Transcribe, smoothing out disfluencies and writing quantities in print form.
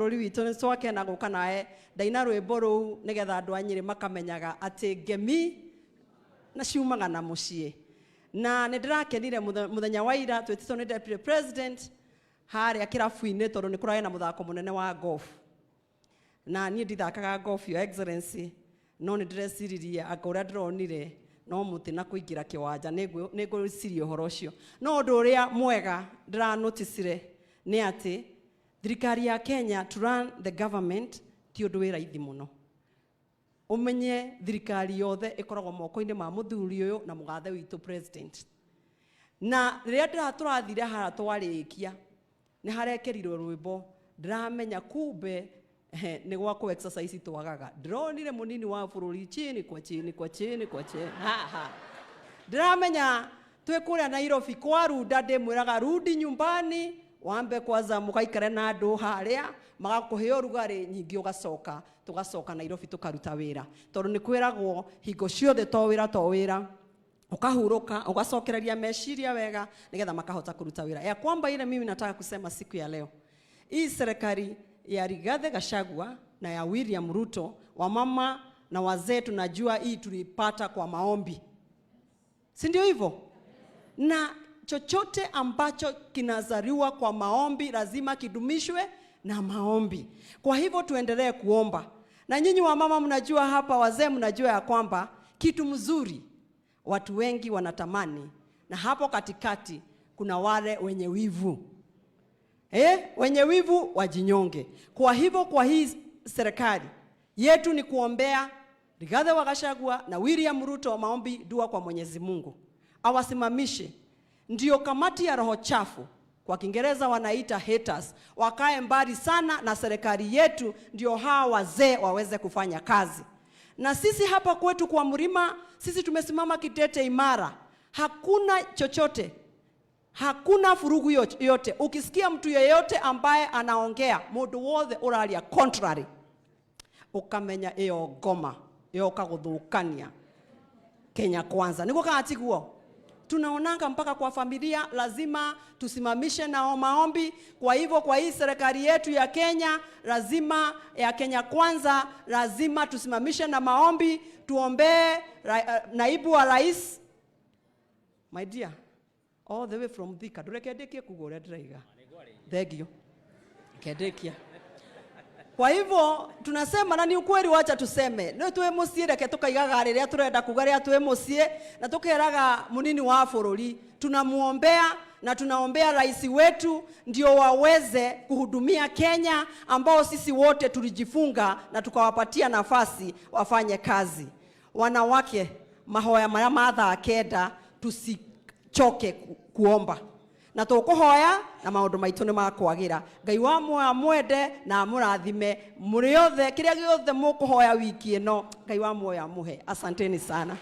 Ruri witũ nĩ twakena gũka nae ndaina rwĩmbo rũu nĩgetha andũ a Nyeri makamenyaga atĩ ngemi na ciumaga na mũciĩ. Na nĩ ndĩrakenire mũthenya wa ira twĩtĩtwo nĩ Deputy President harĩa kĩrabu-inĩ tondũ nĩ kũrarĩ na mũthako mũnene wa golf. Na niĩ ndithakaga golf, Your Excellency, no nĩ ndĩreciririe anga ũrĩa ndĩronire no mũtĩ na kũingĩra kĩwanja nĩ ngwĩciria ũhoro ũcio. No ũndũ ũrĩa mwega ndĩranoticire nĩ atĩ thirikari ya Kenya to run the government ti ũndũ wĩ raithi mũno. Ũmenye thirikari yothe ĩkoragwo moko-inĩ ma mũthuri ũyũ na mũgathe witũ president. Na rĩrĩa tũrathire hara twarĩkia nĩ harekerirwo rwĩmbo ndĩramenya kumbe nĩ gwa ku exercise twagaga. Ndĩronire mũnini wa bũrũri chini kwa chini kwa chini kwa chini. Ndĩramenya twĩ kũrĩa Nairobi kwa runda ndĩmwĩraga rudi nyumbani wambe kwanza mũgaikare na andũ harĩa magakũhe ũrugarĩ nyingĩ ũgacoka tũgacoka Nairobi tũkaruta wĩra tondũ nĩ kwĩragwo hingo ciothe to wĩra ukahurũka ugacokereria meciria wega nigetha makahota kuruta wĩra. Ya kwamba ile mimi nataka kusema siku ya leo hii serikali ya Gachagua na ya William Ruto, wamama na wazee tunajua hii tulipata kwa maombi, si ndio hivyo? Na chochote ambacho kinazaliwa kwa maombi lazima kidumishwe na maombi. Kwa hivyo tuendelee kuomba. Na nyinyi wamama mnajua hapa, wazee mnajua ya kwamba kitu mzuri watu wengi wanatamani, na hapo katikati kuna wale wenye wivu. Wenye wivu wajinyonge. Kwa hivyo kwa hii serikali yetu ni kuombea Gachagua na William Ruto, maombi, dua kwa Mwenyezi Mungu awasimamishe. Ndio kamati ya roho chafu, kwa Kiingereza wanaita haters, wakae mbali sana na serikali yetu, ndio hawa wazee waweze kufanya kazi. Na sisi hapa kwetu kwa Mlima, sisi tumesimama kitete imara. Hakuna chochote, hakuna furugu yote. Ukisikia mtu yeyote ambaye anaongea mundu wothe uralia contrary, ukamenya iyo ngoma iyo kaguthukania Kenya kwanza. Niko kaatiguo. Tunaonanga mpaka kwa familia lazima tusimamishe na maombi. Kwa hivyo kwa hii serikali yetu ya Kenya, lazima ya Kenya kwanza, lazima tusimamishe na maombi, tuombee naibu wa rais. My dear, all the way from Thika, durekedekie kugore draiga. Thank you. Kedekia. Kwa hivyo tunasema na ni ukweli, wacha tuseme. No tuwe musie reke tukaigaga rĩrĩa turenda kugaria tuwe musie na tukeraga munini wa bũrũri. Tunamuombea na tunaombea rais wetu ndio waweze kuhudumia Kenya, ambao sisi wote tulijifunga na tukawapatia nafasi wafanye kazi. Wanawake mahoya marĩa mathaa kenda tusichoke kuomba. Na tukuhoya na maundu maitu ni makwagira. Ngai wa moya mwende na amurathime muri othe kiria giothe mukuhoya wiki ino. Ngai wa moya muhe. Asanteni sana.